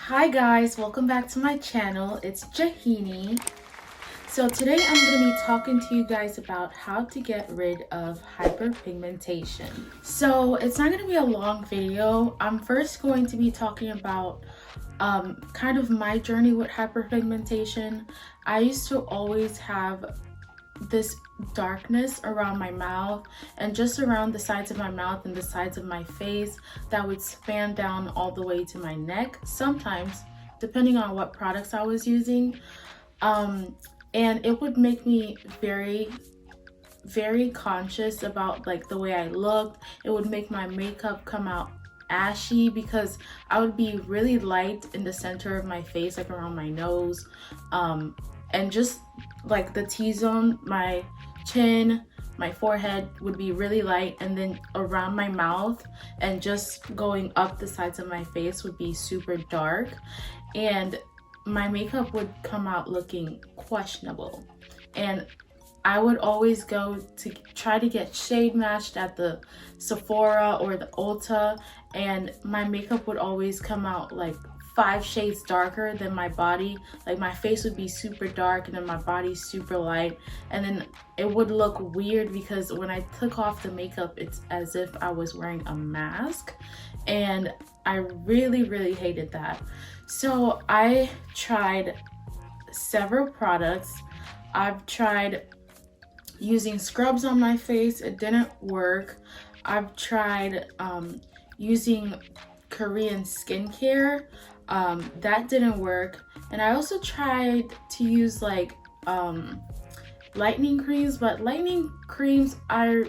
Hi guys, welcome back to my channel. It's Jahini. So today I'm going to be talking to you guys about how to get rid of hyperpigmentation. So it's not going to be a long video. I'm first going to be talking about kind of my journey with hyperpigmentation. I used to always have this darkness around my mouth and just around the sides of my mouth and the sides of my face that would span down all the way to my neck, sometimes depending on what products I was using, and it would make me very conscious about like the way I looked. It would make my makeup come out ashy because I would be really light in the center of my face, like around my nose, and just like the T-zone, my chin, my forehead would be really light, and then around my mouth and just going up the sides of my face would be super dark, and my makeup would come out looking questionable. And I would always go to try to get shade matched at the Sephora or the Ulta, and my makeup would always come out like 5 shades darker than my body. Like my face would be super dark and then my body super light, and then it would look weird because when I took off the makeup, it's as if I was wearing a mask, and I really hated that. So I tried several products. I've tried using scrubs on my face, it didn't work. I've tried using Korean skincare, that didn't work. And I also tried to use like lightening creams, but lightening creams I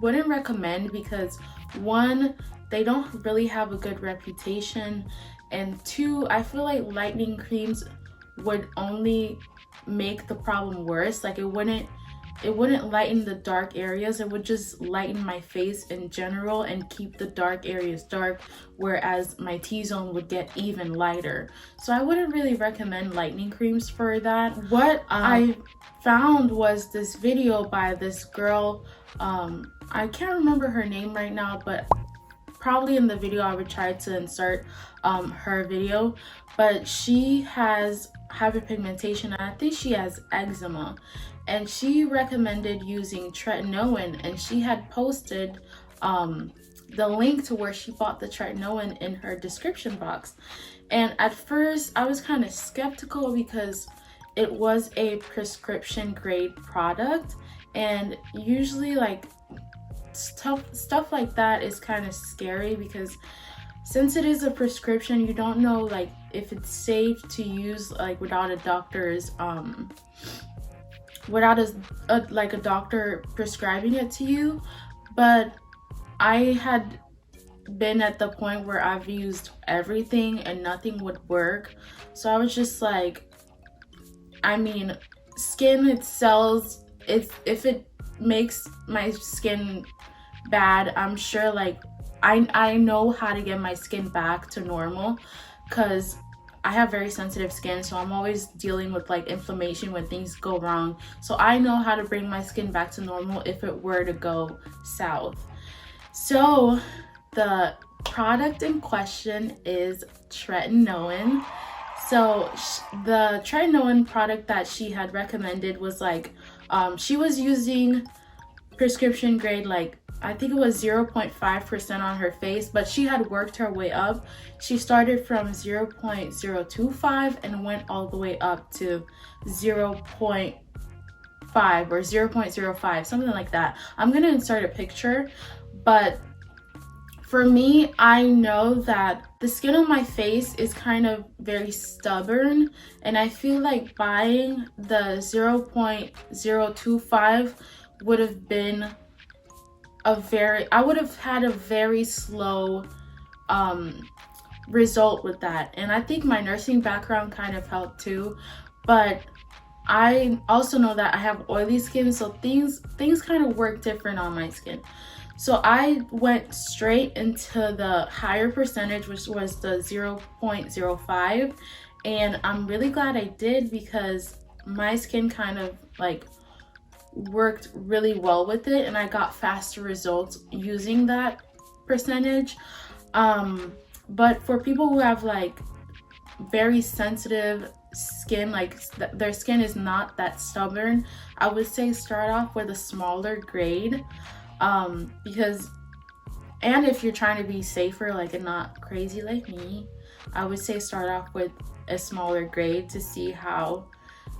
wouldn't recommend because one, they don't really have a good reputation, and two, I feel like lightening creams would only make the problem worse. Like it wouldn't lighten the dark areas, it would just lighten my face in general and keep the dark areas dark, whereas my T-zone would get even lighter. So I wouldn't really recommend lightening creams for that. What I found was this video by this girl, I can't remember her name right now, but probably in the video I would try to insert her video, but she has hyperpigmentation and I think she has eczema, and she recommended using tretinoin, and she had posted the link to where she bought the tretinoin in her description box. And at first I was kind of skeptical because it was a prescription grade product, and usually like stuff like that is kind of scary because since it is a prescription, you don't know like if it's safe to use like without a doctor's without a doctor prescribing it to you. But I had been at the point where I've used everything and nothing would work, so I was just like, I mean, skin itself, if it makes my skin bad, I'm sure like I know how to get my skin back to normal because I have very sensitive skin, so I'm always dealing with like inflammation when things go wrong. So I know how to bring my skin back to normal if it were to go south. So the product in question is tretinoin. So the tretinoin product that she had recommended was like, she was using prescription grade, like I think it was 0.5% on her face, but she had worked her way up. She started from 0.025 and went all the way up to 0.5 or 0.05, something like that. I'm gonna insert a picture, but for me, I know that the skin on my face is kind of very stubborn, and I feel like buying the 0.025 would have been I would have had a very slow result with that. And I think my nursing background kind of helped too, but I also know that I have oily skin, so things kind of work different on my skin. So I went straight into the higher percentage, which was the 0.05, and I'm really glad I did because my skin kind of like worked really well with it, and I got faster results using that percentage. But for people who have like very sensitive skin, like their skin is not that stubborn, I would say start off with a smaller grade, because, and if you're trying to be safer, like, and not crazy like me, I would say start off with a smaller grade to see how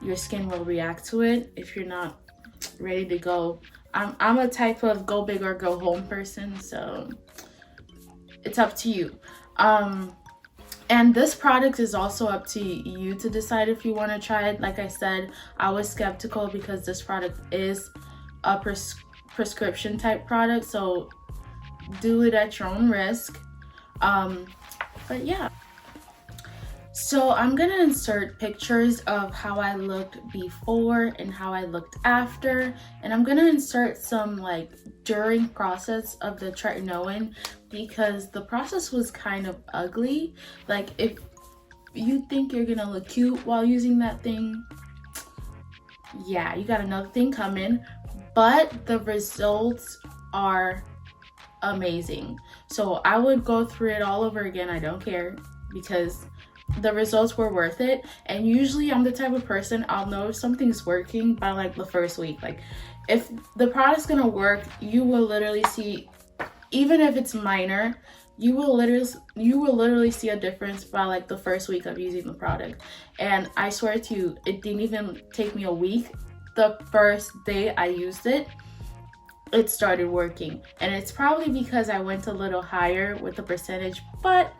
your skin will react to it if you're not ready to go. I'm a type of go big or go home person, so it's up to you. And this product is also up to you to decide if you want to try it. Like I said, I was skeptical because this product is a prescription type product, so do it at your own risk. But yeah. So I'm gonna insert pictures of how I looked before and how I looked after, and I'm gonna insert some like during process of the tretinoin, because the process was kind of ugly. Like, if you think you're gonna look cute while using that thing, yeah, you got another thing coming. But the results are amazing. So I would go through it all over again. I don't care, because the results were worth it. And usually I'm the type of person, I'll know if something's working by like the first week. Like, if the product's gonna work, you will literally see, even if it's minor, you will literally see a difference by like the first week of using the product. And I swear to you, it didn't even take me a week. The first day I used it, it started working. And it's probably because I went a little higher with the percentage, but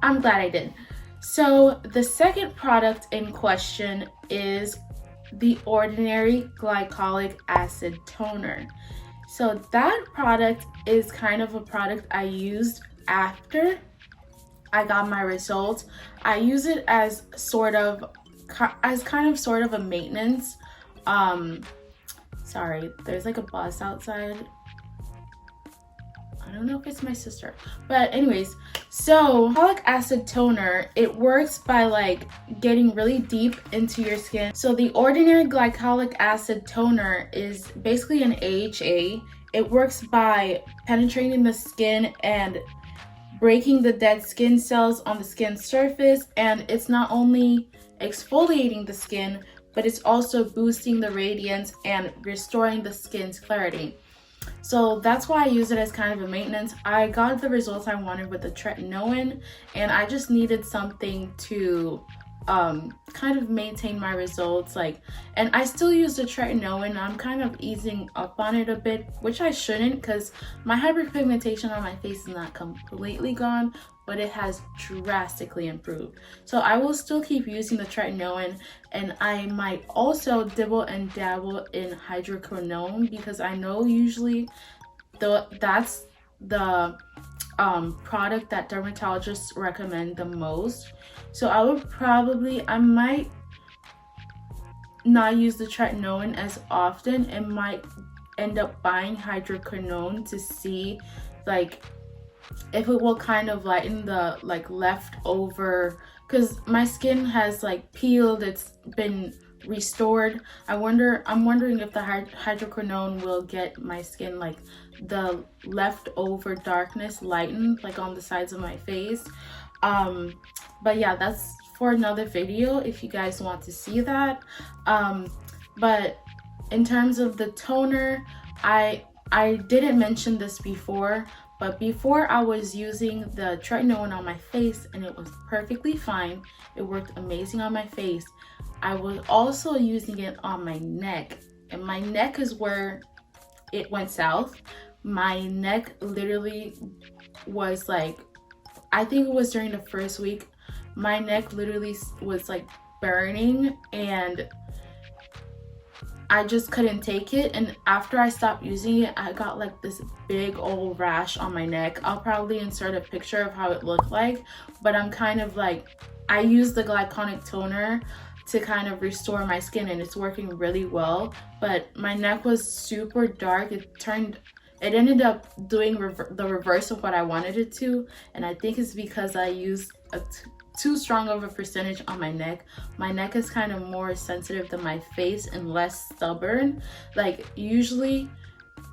I'm glad I did. So the second product in question is the Ordinary Glycolic Acid Toner. So that product is kind of a product I used after I got my results. I use it as kind of a maintenance. Sorry, there's like a bus outside. I don't know if it's my sister, but anyways, so glycolic acid toner, it works by like getting really deep into your skin. So the Ordinary Glycolic Acid Toner is basically an AHA. It works by penetrating the skin and breaking the dead skin cells on the skin surface, and it's not only exfoliating the skin, but it's also boosting the radiance and restoring the skin's clarity. So that's why I use it as kind of a maintenance. I got the results I wanted with the tretinoin, and I just needed something to kind of maintain my results. Like, and I still use the tretinoin. I'm kind of easing up on it a bit, which I shouldn't, because my hyperpigmentation on my face is not completely gone, but it has drastically improved. So I will still keep using the tretinoin, and I might also dibble and dabble in hydroquinone, because I know usually that's the product that dermatologists recommend the most. So I might not use the tretinoin as often, and might end up buying hydroquinone to see like if it will kind of lighten the like leftover, because my skin has like peeled, it's been restored. I'm wondering if the hydroquinone will get my skin like the leftover darkness lightened, like on the sides of my face. But yeah, that's for another video if you guys want to see that. But in terms of the toner, I didn't mention this before, but before I was using the tretinoin on my face and it was perfectly fine. It worked amazing on my face. I was also using it on my neck, and my neck is where it went south. My neck literally was like, I think it was during the first week, my neck literally was like burning, and I just couldn't take it. And after I stopped using it, I got like this big old rash on my neck. I'll probably insert a picture of how it looked like, but I'm kind of like, I use the glycolic toner to kind of restore my skin, and it's working really well. But my neck was super dark. It ended up doing the reverse of what I wanted it to, and I think it's because I used too strong of a percentage on my neck. My neck is kind of more sensitive than my face and less stubborn. Like, usually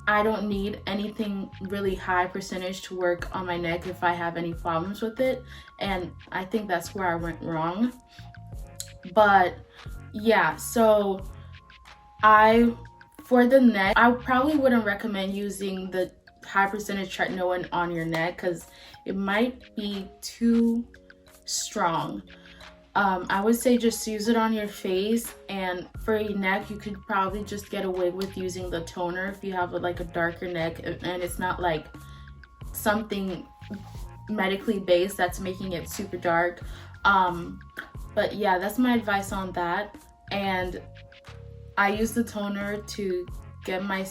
I don't need anything really high percentage to work on my neck if I have any problems with it, and I think that's where I went wrong. But yeah, so for the neck, I probably wouldn't recommend using the high percentage tretinoin on your neck because it might be too strong. I would say just use it on your face, and for your neck you could probably just get away with using the toner if you have like a darker neck and it's not like something medically based that's making it super dark. But yeah, that's my advice on that. And I use the toner to get my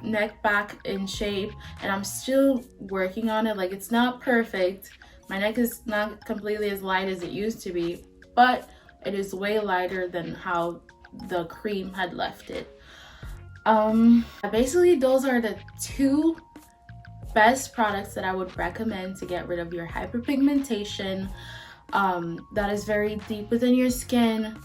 neck back in shape, and I'm still working on it. Like, it's not perfect. My neck is not completely as light as it used to be, but it is way lighter than how the cream had left it. Basically those are the two best products that I would recommend to get rid of your hyperpigmentation. That is very deep within your skin.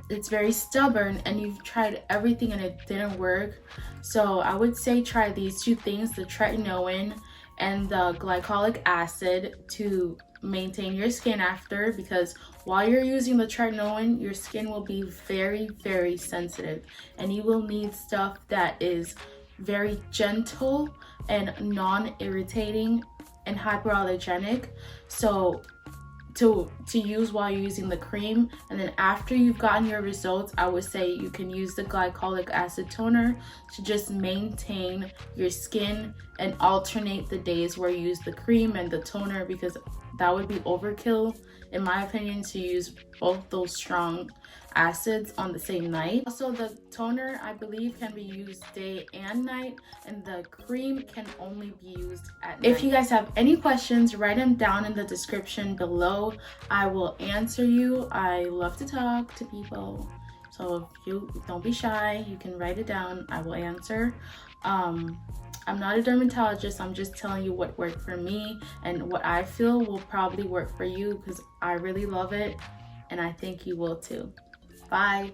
It's very stubborn and you've tried everything and it didn't work. So I would say try these two things, the tretinoin and the glycolic acid, to maintain your skin after, because while you're using the tretinoin, your skin will be very, very sensitive and you will need stuff that is very gentle and non-irritating and hypoallergenic. So to use while you're using the cream, and then after you've gotten your results, I would say you can use the glycolic acid toner to just maintain your skin and alternate the days where you use the cream and the toner, because that would be overkill in my opinion to use both those strong acids on the same night. Also, the toner I believe can be used day and night, and the cream can only be used at night. If you guys have any questions, write them down in the description below. I will answer you. I love to talk to people, so if you don't be shy, you can write it down. I will answer. I'm not a dermatologist. I'm just telling you what worked for me and what I feel will probably work for you, because I really love it and I think you will too. Bye.